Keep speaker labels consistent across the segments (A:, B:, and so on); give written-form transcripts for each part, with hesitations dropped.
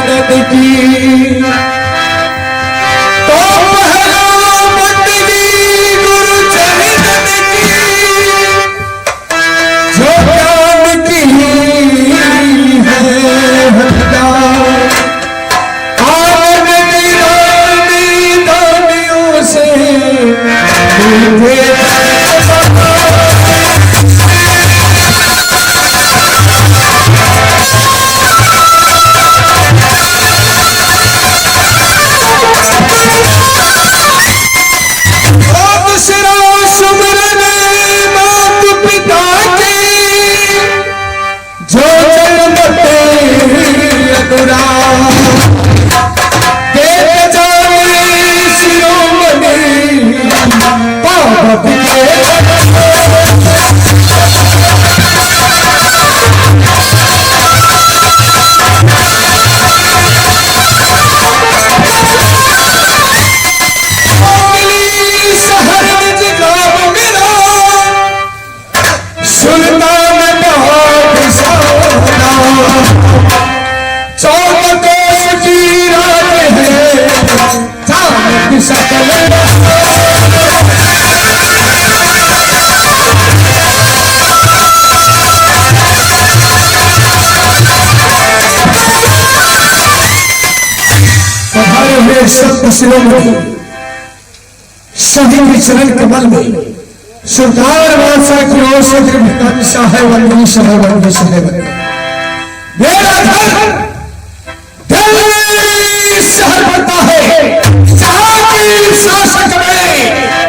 A: मदद की तो पहला बंदगी गुरु चरणन की जो ज्ञान की है हत्या दानियों से सभी के चरण कमल में सुल्तान बादशाह की ओर से वंदनी मेरा घर दिल्ली शहर बनता है जहां की शासक में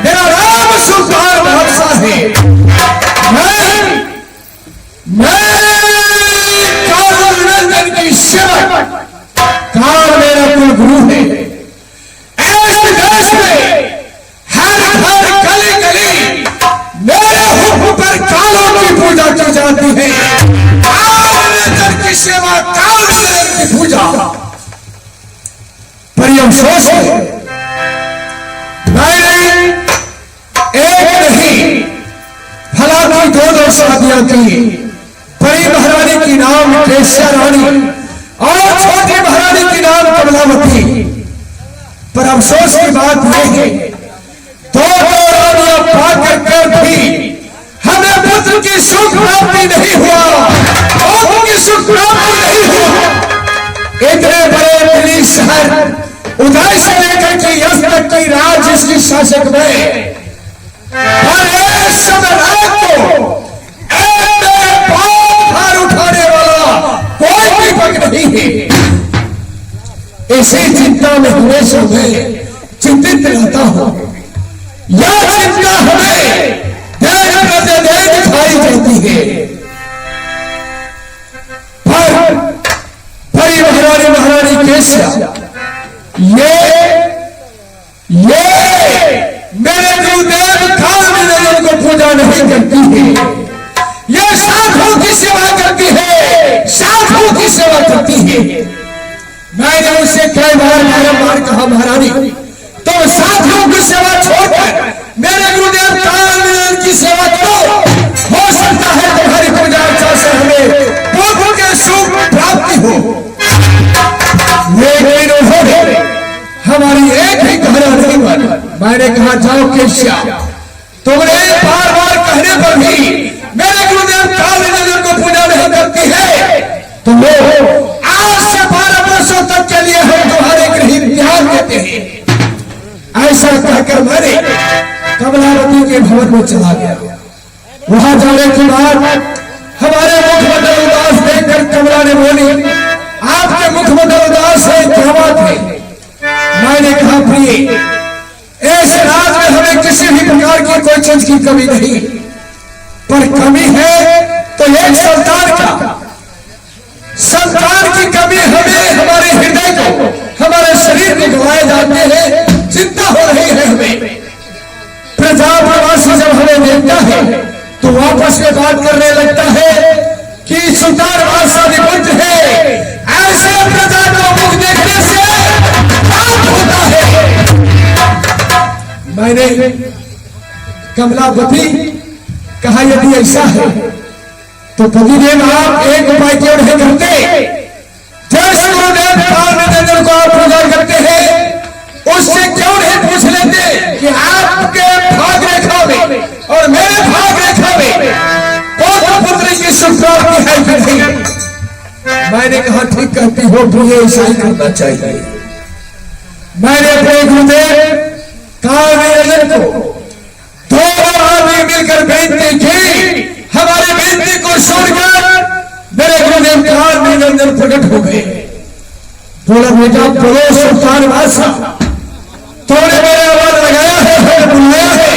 A: मेरा नाम सुल्तान बादशाह है। मैं काल की सेवक काल मेरा कुल गुरु है। जाती है की सेवा काल की पूजा बड़ी अफसोस है। मैंने एक नहीं भला की दो शादियां की। बड़ी महारानी की नाम केशिया रानी और छोटी महारानी की नाम कमलावती। पर अफसोस की बात यह है दो रानियां पाकर भी हमें पुत्र की सुख प्राप्ति नहीं हुआ, पुत्र की सुख प्राप्ति नहीं हुआ। इतने बड़े दिल्ली शहर उदय से लेकर के यश तक की राज इसकी शासक में भार उठाने वाला कोई भी पक नहीं है। इसी चिंता में हमेशा मैं चिंतित रहता हूं। यह चिंता हमें दिखाई जाती है। पर बड़ी महारानी केशिया ये मेरे गुरुदेव काल में को पूजा नहीं करती है। ये साधुओं की सेवा करती है, साधुओं की सेवा करती है। मैंने उससे कई बार कहा महारानी तो साधुओं की सेवा छोड़कर मेरे गुरुदेव काल की सेवा करो। हो सकता है तुम्हारी पूजा अर्चना से हमें पुत्र के सुख प्राप्ति हो। लेकिन उन्होंने हमारी एक ही कहना नहीं मानी। मैंने कहा जाओ केशिया तुमने बार बार कहने पर भी मेरे गुरुदेव काल को पूजा नहीं करती है तो आज से 12 वर्षों तक के लिए हम तुम्हारे गृह त्याग देते हैं। ऐसा कहकर मैंने कमलावती के भवन में चला गया। वहां जाने के बाद हमारे मुखमंडल उदास देखकर कमला ने बोली आपके मुखमंडल उदास है, क्या बात है? मैंने कहा प्रिय इस राज में हमें किसी भी प्रकार की कोई चीज की कमी नहीं, पर कमी है तो एक संतान की कमी हमें हमारे हृदय को हमारे शरीर को गवाए जाते हैं। चिंता हो रही है हमें। प्रजाप्रवासी जब हमें देखता है तो वापस में बात करने लगता है कि सुल्तान बादशाह निपुण है। ऐसे प्रजा को मुख देखने से पाप होता है। मैंने कमलावती कहा यदि ऐसा है तो पतिदेव आप एक उपाय क्यों नहीं करते? जैसे गुरुदेव मैंने कहा ठीक कहती हो, तो ये ऐसा ही करना चाहिए। मैंने अपने गुरुदेव काल को दो आदमी मिलकर बेनती की, हमारी बेनती को सुनकर मेरे गुरुदेव काल निरंजन प्रकट हो गए। बोला बेटा बोलो सुल्तान बादशाह, तूने मेरे आवाज लगाया है, बुलाया है,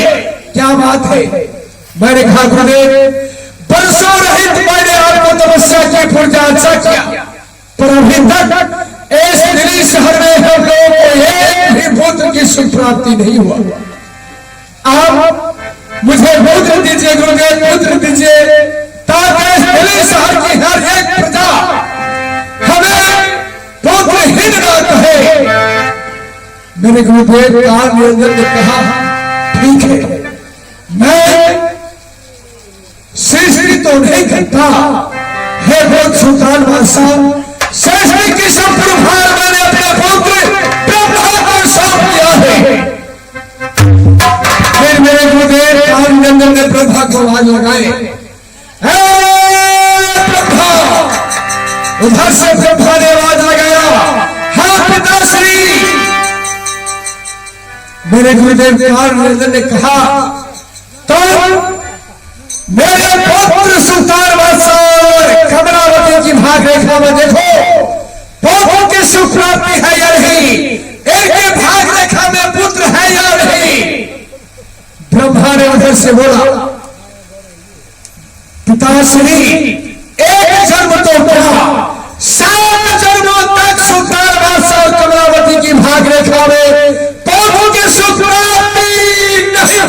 A: क्या बात है? मैंने कहा गुरुदेव बरसों रहित मैंने आपको तपस्या की पूजा किया, पर अभी तक इस दिल्ली शहर में हम लोगों को एक भी पुत्र की सुख प्राप्ति नहीं हुआ। आप मुझे पुत्र दीजिए गुरुदेव, पुत्र दीजिए, ताकि इस दिल्ली शहर की हर एक प्रजा हमें पुत्रहीन ना कहे। मेरे गुरुदेव काल निरंजन ने कहा ठीक है, मैं सृष्टि तो नहीं करता है, बहुत सुल्तान बादशाह, सृष्टि की संपूर्ण भार मैंने अपने पुत्र ब्रह्मा को सौंप दिया है। फिर मेरे गुरुदेव काल निरंजन ने ब्रह्मा को आवाज लगाए, ब्रह्मा। उधर से ब्रह्मा ने आवाज लगाया, हाँ पिताश्री। मेरे गुरुदेव काल निरंजन ने कहा तो मेरे पुत्र सुल्तान बादशाह कमलावती की भाग रेखा में देखो पुत्र की सुख प्राप्ति है या नहीं, एक भाग रेखा में पुत्र है या नहीं। ब्रह्मा ने उधर से बोला पिताश्री एक जन्म तो क्या, 7 जन्मों तक सुल्तान बादशाह कमलावती की भाग रेखा में पुत्र की सुख प्राप्ति नहीं।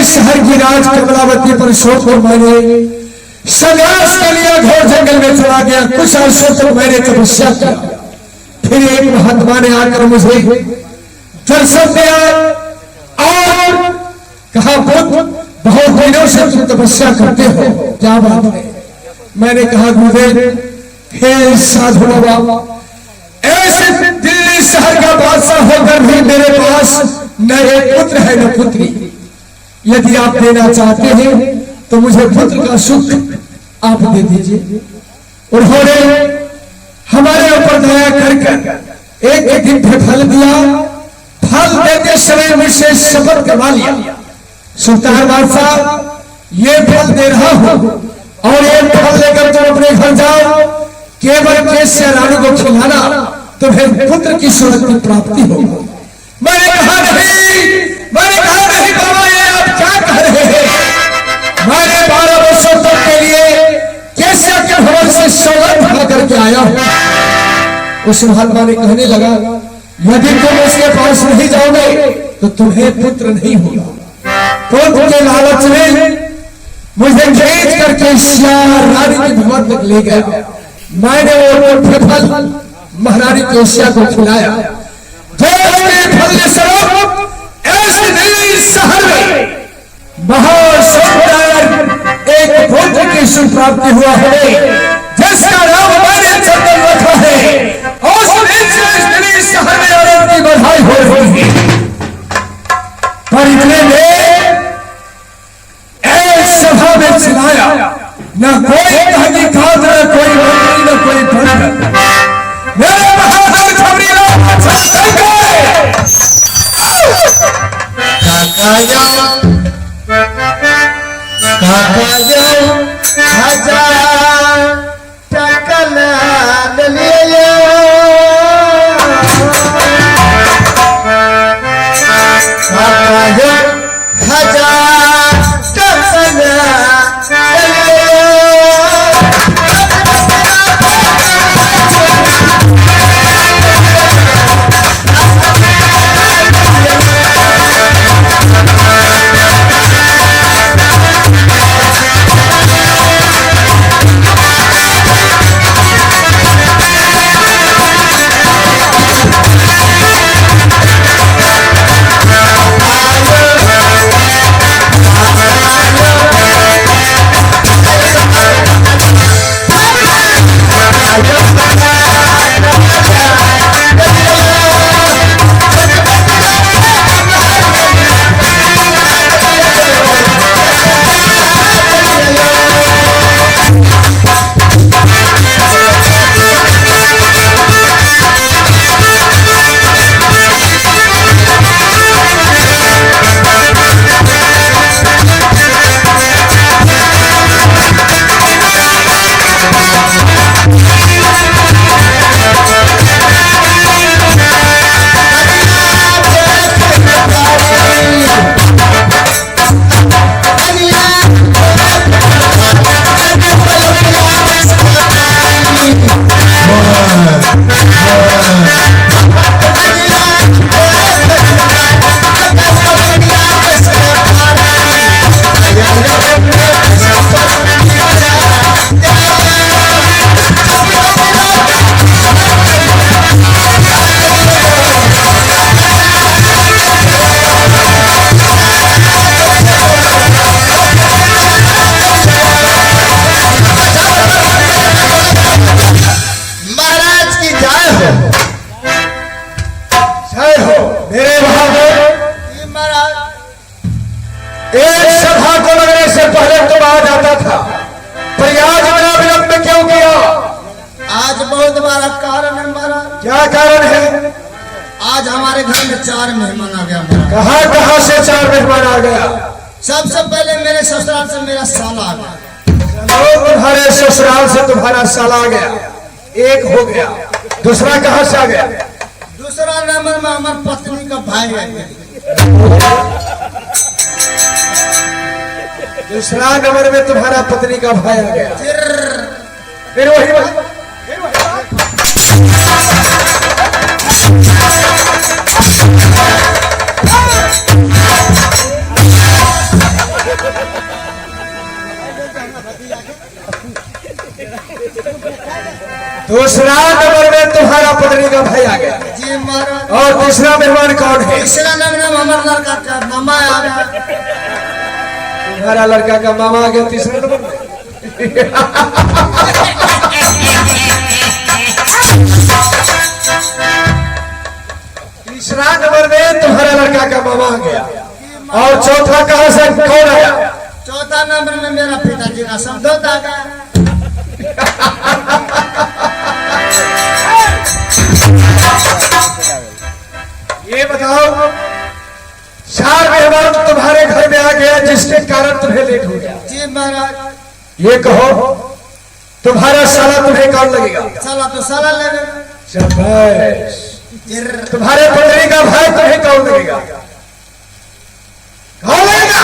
A: शहर की राज कमलावती पर छोड़कर मैंने संन्यास के लिए घोर जंगल में चला गया। कुछ अर्षों तक मैंने तपस्या किया। फिर एक महात्मा ने आकर मुझे दर्शन दिया और कहा बहुत दिनों से तुम तपस्या करते हो, क्या बात है? मैंने कहा गुरुदेव हे साधु बाबा, ऐसे दिल्ली शहर का बादशाह होकर भी मेरे पास न एक पुत्र है न पुत्री। यदि आप देना चाहते हैं तो मुझे पुत्र का सुख आप दे दीजिए। उन्होंने हमारे ऊपर दया कर एक दिव्य फल दिया। फल देते समय मुझसे शपथ करवा लिया, सुल्तान बादशाह ये फल दे रहा हूं और ये फल लेकर तुम अपने घर जाओ, केवल केसर रानी को खिलाना, तुम्हें पुत्र की सुरक्षित प्राप्ति होगी। मैंने कहा नहीं बाबा, ये आप क्या कह रहे हैं? मैंने 12 वर्षों तक के लिए केसर के भवन से सौगंध खा करके आया हूं। उस महात्मा ने कहने लगा यदि तुम उसके पास नहीं जाओगे तो तुम्हें पुत्र नहीं होगा। पुत्र के लालच में मुझे खींच करके रानी के भवन तक ले गया। मैंने वो फल महारानी केशिया को खिलाया। फलस्वरूप ऐसे दिल्ली शहर में महासुंदर एक पुत्र की सुप्राप्ति हुआ है, जिसका नाम मैंने चंदन रखा है। और दिल्ली शहर में आनंद की बधाई हो रही है। पर इतने में सभा में चिल्लाया, न कोई तहकीकात, न कोई मंत्री, न कोई पंडित। मेरे बहादुर खबरी
B: बहुत बड़ा कारण है महाराज।
A: क्या कारण है?
B: आज हमारे घर में 4 मेहमान आ गया महाराज।
A: कहाँ कहाँ से 4 मेहमान आ गया?
B: सबसे पहले मेरे ससुराल से मेरा साला आ गया।
A: चलो, तुम्हारे ससुराल से तुम्हारा साला आ गया, एक हो गया। दूसरा कहाँ से आ गया?
B: दूसरा नंबर में हमारी पत्नी का भाई आ गया।
A: दूसरा नंबर में तुम्हारा पत्नी का भाई आ गया। फिर वही बात। दूसरा नंबर में तुम्हारा पत्नी का भाई आ गया
B: जी महाराज।
A: और तीसरा मेहमान कौन है?
B: तीसरा नंबर में हमारा लड़का का मामा आ गया।
A: तुम्हारा लड़का का मामा आ गया तीसरे नंबर में। तीसरा नंबर में तुम्हारा लड़का का मामा आ गया। और चौथा कहाँ से कौन आया?
B: चौथा नंबर में मेरा पिताजी का समझौता आ गया।
A: ये बताओ, 4 मेहमान तुम्हारे घर में आ गया जिसके कारण तुम्हें लेट हो गया।
B: जी महाराज।
A: ये कहो, तुम्हारा साला तुम्हें कौन लगेगा?
B: साला तो साला लगेगा।
A: शाबाश। तुम्हारे पत्नी का भाई तुम्हें कौन लगेगा? कौन लगेगा?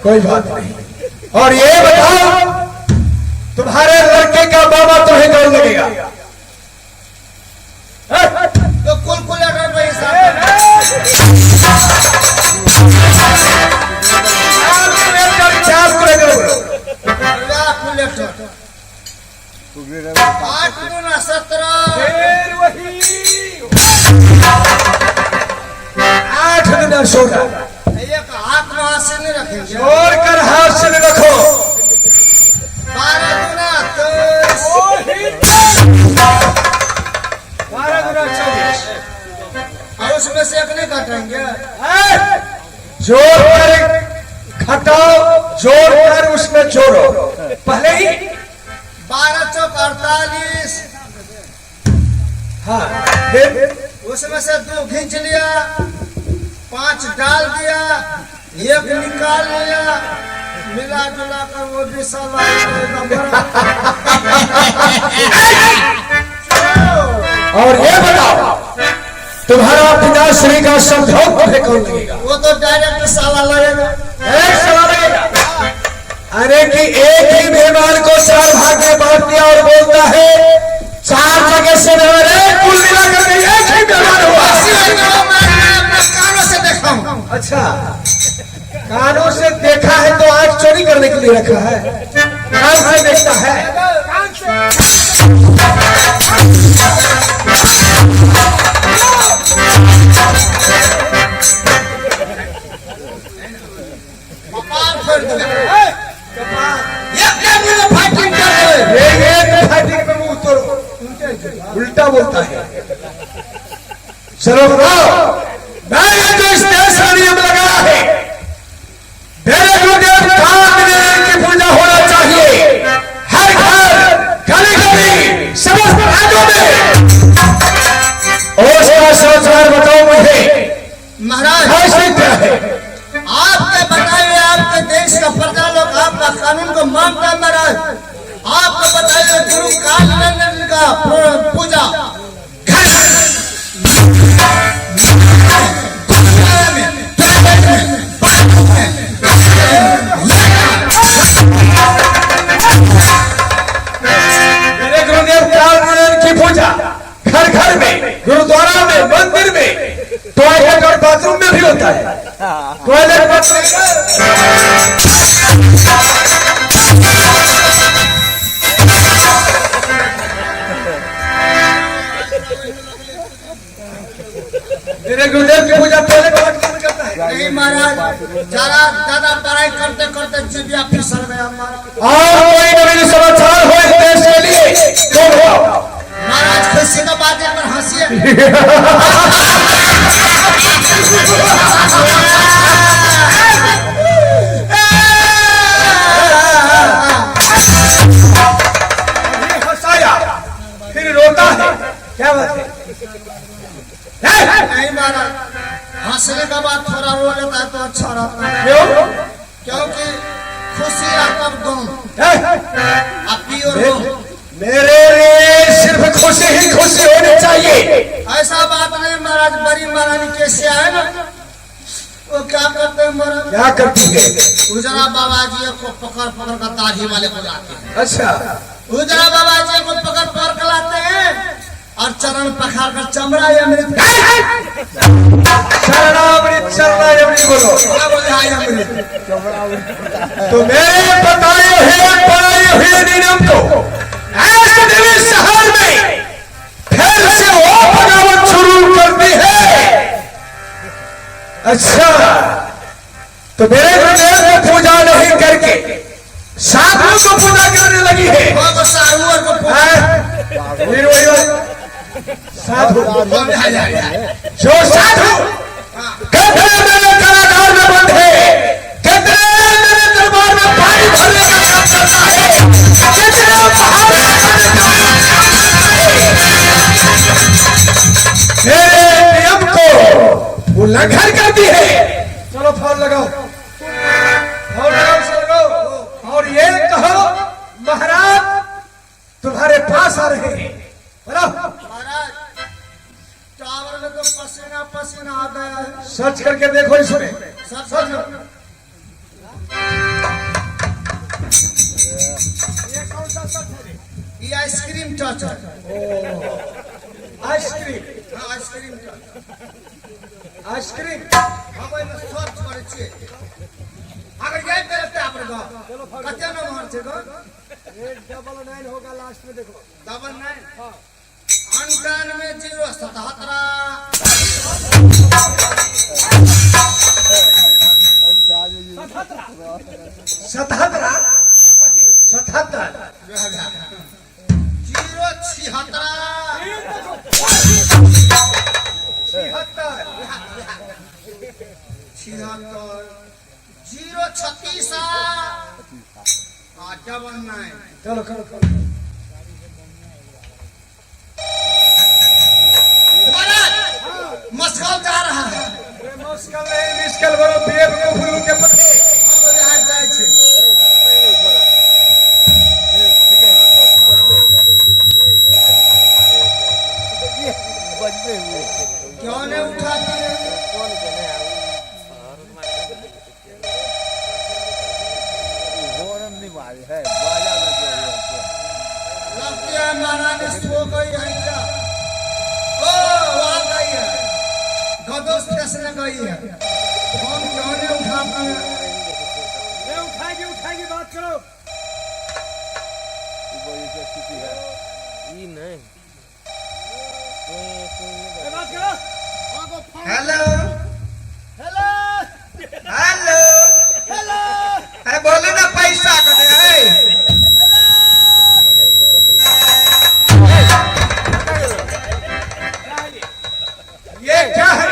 A: कोई बात नहीं। और ये बताओ, तुम्हारे लड़के का मामा तुम्हें कौन लगेगा?
B: तो कुलकुलेटर पे हिसाब कुलकुलेटर 8 गुना 17।
A: 8 गुना 16।
B: एक हाथ में हाथ से नहीं रखेंगे।
A: जोड़ कर हाथ से रखो।
B: 12 गुना 23।
A: 12 गुना 24।
B: और उसमें से एक नहीं काटेंगे।
A: जोड़ कर घटाओ, जोड़ कर उसमें जोड़ो। पहले ही
B: 12 चौक 48।
A: हाँ, फिर
B: उसमें से 2 खींच लिया, 5 डाल दिया, 1 निकाल लिया, मिला जुला कर वो भी साला
A: और ये बताओ, तुम्हारा पिताश्री का समझौता तुम्हें कौन लगेगा?
B: वो तो डायरेक्ट साला लगेगा।
A: एक साला लगेगा। अरे कि एक ही मेहमान को 4 भाग में बांट दिया और बोलता है 4 जगह से मेहमान, कुल मिलाकर एक ही मेहमान हुआ।
B: कानों से देखा हूँ।
A: अच्छा, कानों से देखा है तो आंख चोरी करने के लिए रखा है। कान से देखता है।
B: कपार फोड़ दो। एक मुंह में फाइटिंग कर दो।
A: ये फाइटिंग पे मुंह तोड़ो। उल्टा बोलता है। चलो बताओ, मैंने जो इस देश का नियम लगाया है, मेरे गुरुदेव कामदेव की पूजा होना चाहिए हर घर, गली गली, समस्त राज्यों में। और उसका समाचार बताओ मुझे,
B: महाराज
A: कैसे क्या है?
B: आपके बताइए, आपके देश का प्रजा लोग आपका कानून को मानता है महाराज। आपको बताइए, गुरु काल का पूजा
A: मेरे गुरुदेव काल की पूजा घर घर में, गुरुद्वारा में, मंदिर में, टॉयलेट और बाथरूम में भी होता है। टॉयलेट मेरे गुरुदेव की पूजा टॉयलेट बाथरूम में करता है।
B: नहीं महाराज, जरा ज्यादा पढ़ाई करते करते जिबिया फिसल गया महाराज।
A: और कोई नवीन समाचार हो इस देश के लिए तो बताओ।
B: महाराज खुशी का बात है पर हंसिए। आपकी और वो
A: मेरे लिए सिर्फ खुशी ही खुशी होनी चाहिए।
B: ऐसा बात नहीं महाराज, बड़ी महारानी कैसे है ना, वो क्या करते हैं महाराज,
A: क्या करती है?
B: उजरा बाबा जी को पकड़ पकड़ कर दाढ़ी वाले को लाते हैं।
A: अच्छा,
B: उजरा बाबा जी को पकड़ पकड़ कर लाते हैं और चरण पखार कर चमड़ा या अमृत
A: शरणामृत शरणामृत बोलो।
B: क्या बोले हाय अमृत।
A: तो मेरे बताए हुए पढ़ाए हुए नियम को ऐसे दिल्ली शहर में फिर से वो बगावत शुरू करती है। अच्छा, तो मेरे गुरुदेव को पूजा नहीं करके साधुओं को पूजा करने लगी है।
B: वो साधुओं को
A: साधु जो साधु कितने मेरे कलाकार में बंधे, कितने मेरे दरबार में पानी भरने का काम करता है, कितने मेरे नियम को उल्लंघन करती है। चलो फौल लगाओ, फौल लगाओ, सर लगाओ और ये कहो महाराज तुम्हारे पास आ रहे हैं।
B: महाराज टावर में तो पसीना पसीना आ गया है।
A: सर्च करके देखो इसमें।
B: सच
A: ये कौन सा सर्च है?
B: ये आइसक्रीम टच है।
A: आइसक्रीम,
B: हाँ आइसक्रीम टच
A: आइसक्रीम
B: हम एमे सर्च करे छियै। अगर ये करते आप रे कते नंबर छै गो
A: 899 होगा लास्ट में, देखो
B: 99 98
A: 77 चलो करो करो।
B: मस्कल जा रहा है।
A: मुश्किल नहीं, मुश्किल बनो बेब को फूल के पत्ते।
B: अब यहाँ जाए छे। क्यों नहीं उठाती है? लगती है महारानी सो गई है क्या? ओ वहाँ गई है, गदो स्टेशन गई है। हम क्यों नहीं उठाते हैं?
A: उठाएगी बात करो।
B: हेलो हेलो हेलो हेलो, है बोलो ना पैसा कने है।
A: ये क्या है?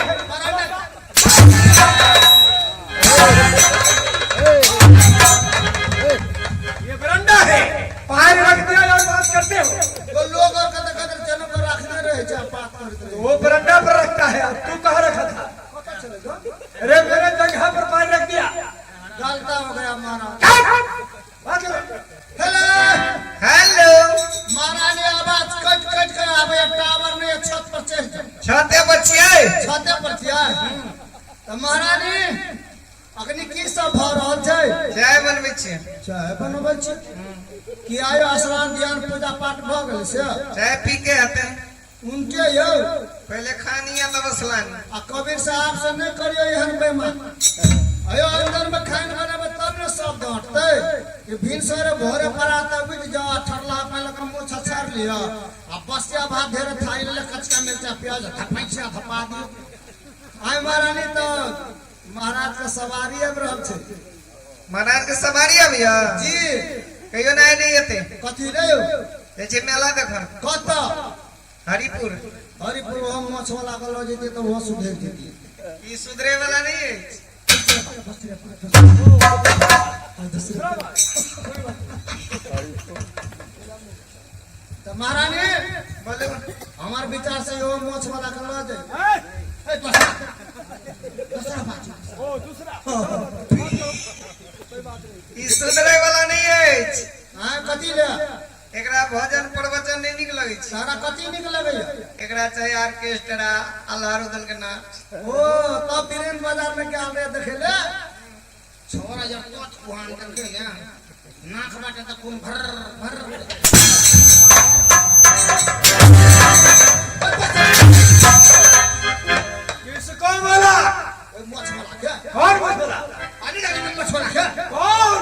A: ये बरंडा है, पैर रख दिया और बात करते हो।
B: वो लोग और कदर कदर जनों को रखने रहे जा बात करते हो।
A: वो बरंडा पर रखता है, अब तू कहाँ रखा था? अरे मेरे जगह पर पैर रख दिया।
B: गलता हो गया महाराज।
A: हेलो
B: हेलो महारानी आवाज कट कट कर आवे, टावर ने छत पर चढ़ जाए।
A: छाते बच्चिए
B: छते पर छिया तो महारानी अग्नि की सब भ रहल छै।
A: चाय बनबै छै,
B: चाय बनबै छै कि आयो स्नान ध्यान पूजा पाठ भ गेल से
A: चाय पी के आते
B: उनके यो
A: पहले खानिया तब स्नान।
B: आ कबीर साहब से नहीं करियो एहन बेईमान। अयो अंदर में खान बनाबे तब ने सब डांटते कि भिन सरे भोरे पर आता बुझ जा ठरला पहले का मुंह छछार लिया आ बसिया भात ढेर थाई ले कचका मिर्चा प्याज थपैछा थपा दियो। आय महारानी तो महाराज का सवारी अब रहल छै।
A: महाराज के सवारी अबिया
B: जी
A: कहियो नहीं एते।
B: कथी रे यो
A: जे मेला देख
B: कत
A: हरिपुर।
B: हरिपुर हम मछ वाला के ल जेते तो वो सुधर जेती।
A: ई सुधरे वाला नहीं है।
B: तो महारानी
A: बोले
B: हमार विचार से यो मोछ वाला के ल जाए। ए दूसरा बात
A: ई सुधरे वाला नहीं है।
B: हाँ कथी ले
C: एकरा भजन प्रवचन नहीं निक लगे छै
B: सारा कथी निक लगैया
C: एकरा चाहे ऑर्केस्ट्रा अल्लाहरुदल के नाच
B: ओ तब बीरेन बाजार में क्या ले देखे ले छोरा जब कोच कुहान करके या नाक बाटे त खून भर भर
A: किसको बोला
B: मोछ वाला क्या
A: कौन बोला
B: पानी डाली में मोछ वाला क्या
A: कौन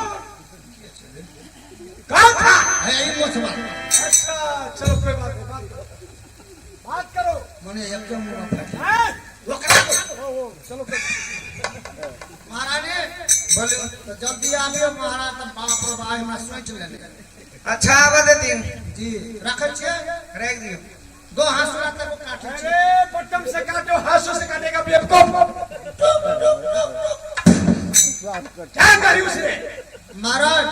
A: कौन था
B: है ये मोछ वाला
A: अच्छा चलो कोई बात नहीं बात करो
B: मने एकदम मुंह फट
A: हैं?
B: वो करा
A: चलो
B: महाराज ने बोले तो जल्दी आबियो महाराज त बाप रे भाई हमरा सोच लेने
C: अच्छा आवा दे दिन
B: जी रखै छियै
C: रख दियो
B: दो हासुरा तक काटे
A: अरे
B: छियै
A: बटम से काटो हाथों से काटेगा बेवकूफ क्या करी उसने
B: महाराज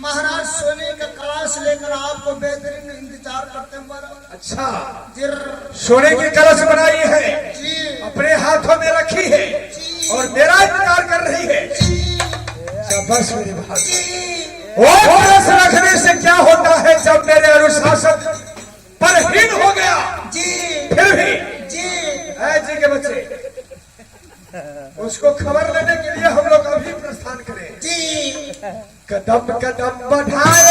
B: महाराज सोने का कलश लेकर आपको बेहतरीन इंतजार करते हैं महाराज
A: अच्छा
B: जिर
A: सोने की कलश बनाई है
B: जी
A: अपने हाथों में रखी है और मेरा इंतजार कर रही है बस मेरे भाई वो कलश रखने से क्या होता है जब मेरे अनुशासन परहीन हो गया
B: जी
A: फिर भी
B: जी
A: जी के बच्चे उसको खबर लेने के लिए हम लोग अभी प्रस्थान करें
B: जी
A: कदम कदम बढ़ाए